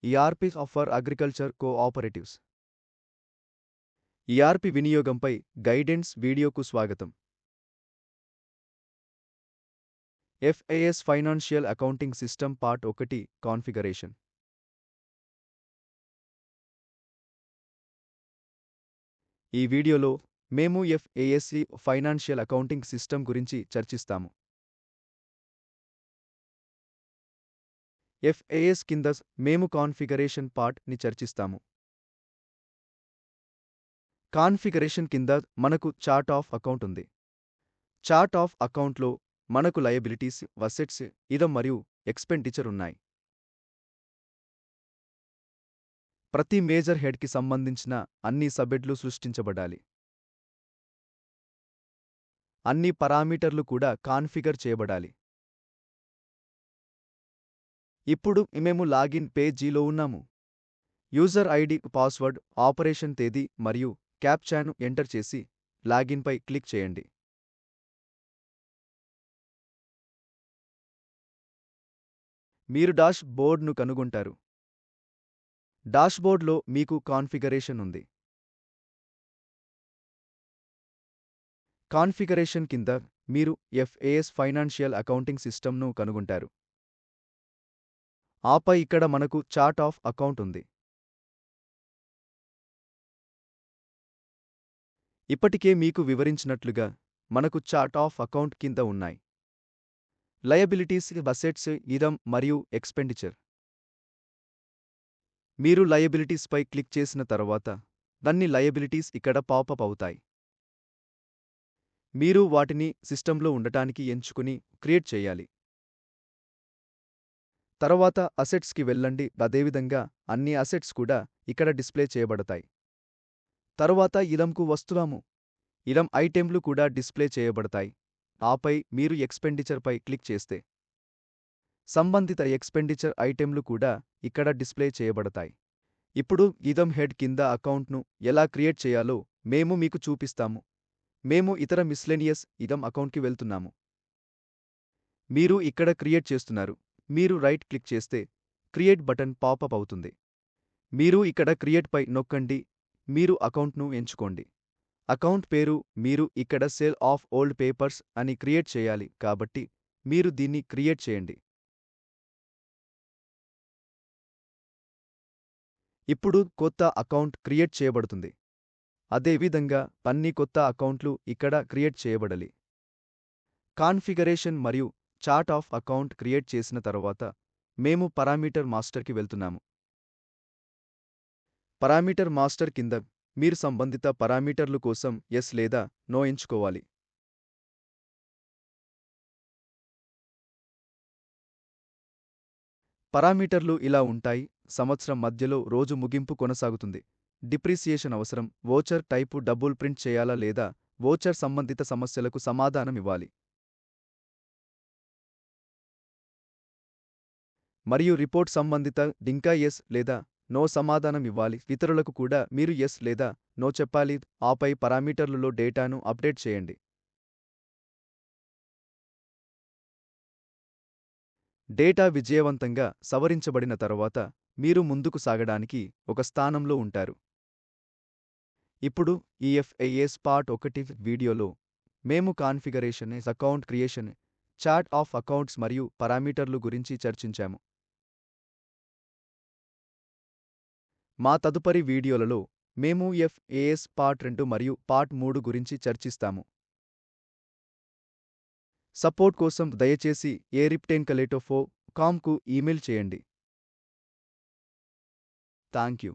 ERP for agriculture cooperatives. ERP వినియోగంపై guidance వీడియోకు స్వాగతం. FAS financial accounting system part 1 configuration. ఈ వీడియోలో మేము FAS ఫైనాన్షియల్ అకౌంటింగ్ సిస్టమ్ గురించి చర్చిస్తాము. FAS కింద మేము కాన్ఫిగరేషన్ పార్ట్ ని చర్చిస్తాము. కాన్ఫిగరేషన్ కింద మనకు చార్ట్ ఆఫ్ అకౌంట్ ఉంది. చార్ట్ ఆఫ్ అకౌంట్లో మనకు లయబిలిటీస్, అసెట్స్, ఇదం మరియు ఎక్స్పెండిచర్ ఉన్నాయి. ప్రతి మేజర్ హెడ్కి సంబంధించిన అన్ని సబ్హెడ్లు సృష్టించబడాలి. అన్ని పారామీటర్లు కూడా కాన్ఫిగర్ చేయబడాలి. ఇప్పుడు మేము లాగిన్ పేజీలో ఉన్నాము. యూజర్ ఐడి, పాస్వర్డ్, ఆపరేషన్ తేదీ మరియు క్యాప్చాను ఎంటర్ చేసి లాగిన్పై క్లిక్ చేయండి. మీరు డాష్ బోర్డ్ను కనుగొంటారు. డాష్బోర్డ్లో మీకు కాన్ఫిగరేషన్ ఉంది. కాన్ఫిగరేషన్ కింద మీరు FAS ఫైనాన్షియల్ అకౌంటింగ్ సిస్టమ్ను కనుగొంటారు. ఆపై ఇక్కడ మనకు చార్ట్ ఆఫ్ అకౌంట్ ఉంది. ఇప్పటికే మీకు వివరించినట్లుగా మనకు చార్ట్ ఆఫ్ అకౌంట్ కింద ఉన్నాయి లయబిలిటీస్, అసెట్స్, ఇదం మరియు ఎక్స్పెండిచర్. మీరు లయబిలిటీస్పై క్లిక్ చేసిన తర్వాత అన్ని లయబిలిటీస్ ఇక్కడ పాపప్ అవుతాయి. మీరు వాటిని సిస్టంలో ఉండటానికి ఎంచుకుని క్రియేట్ చేయాలి. తర్వాత అసెట్స్కి వెళ్ళండి. అదేవిధంగా అన్ని అసెట్స్ కూడా ఇక్కడ డిస్ప్లే చేయబడతాయి. తరువాత ఇదంకు వస్తున్నాము. ఇదం ఐటెంలు కూడా డిస్ప్లే చేయబడతాయి. ఆపై మీరు ఎక్స్పెండిచర్పై క్లిక్ చేస్తే సంబంధిత ఎక్స్పెండిచర్ ఐటెంలు కూడా ఇక్కడ డిస్ప్లే చేయబడతాయి. ఇప్పుడు ఇదం హెడ్ కింద అకౌంట్ను ఎలా క్రియేట్ చేయాలో మేము మీకు చూపిస్తాము. మేము ఇతర మిస్లెనియస్ ఇదం అకౌంట్కి వెళ్తున్నాము. మీరు ఇక్కడ క్రియేట్ చేస్తున్నారు. మీరు రైట్ క్లిక్ చేస్తే క్రియేట్ బటన్ పాపప్ అవుతుంది. మీరు ఇక్కడ క్రియేట్పై నొక్కండి. మీరు అకౌంట్ను ఎంచుకోండి. అకౌంట్ పేరు మీరు ఇక్కడ సేల్ ఆఫ్ ఓల్డ్ పేపర్స్ అని క్రియేట్ చేయాలి కాబట్టి మీరు దీన్ని క్రియేట్ చేయండి. ఇప్పుడు కొత్త అకౌంట్ క్రియేట్ చేయబడుతుంది. అదేవిధంగా అన్ని కొత్త అకౌంట్లు ఇక్కడ క్రియేట్ చేయబడాలి. కాన్ఫిగరేషన్ మరియు చార్ట్ ఆఫ్ అకౌంట్ క్రియేట్ చేసిన తర్వాత మేము పారామీటర్ మాస్టర్కి వెళ్తున్నాము. పారామీటర్ మాస్టర్ కింద మీరు సంబంధిత పారామీటర్లు కోసం ఎస్ లేదా నో ఎంచుకోవాలి. పారామీటర్లు ఇలా ఉంటాయి. సంవత్సరం మధ్యలో రోజు ముగింపు కొనసాగుతుంది. డిప్రిసియేషన్ అవసరం. వోచర్ టైపు డబుల్ ప్రింట్ చేయాలా లేదా వోచర్ సంబంధిత సమస్యలకు సమాధానం ఇవ్వాలి. మరియు రిపోర్ట్ సంబంధిత ఇంకా ఎస్ లేదా నో సమాధానం ఇవ్వాలి. ఇతరులకు కూడా మీరు ఎస్ లేదా నో చెప్పాలి. ఆపై పారామీటర్లలో డేటాను అప్డేట్ చేయండి. డేటా విజయవంతంగా సవరించబడిన తర్వాత మీరు ముందుకు సాగడానికి ఒక స్థానంలో ఉంటారు. ఇప్పుడు ఈ FAS పార్ట్ 1 వీడియోలో మేము configuration, account creation, chart of accounts మరియు పారామీటర్లు గురించి చర్చించాము. మా తదుపరి వీడియోలలో మేము FAS పార్ట్ 2 మరియు పార్ట్ 3 గురించి చర్చిస్తాము. సపోర్ట్ కోసం దయచేసి eriptenkaleto.com కు ఈమెయిల్ చేయండి. థాంక్యూ.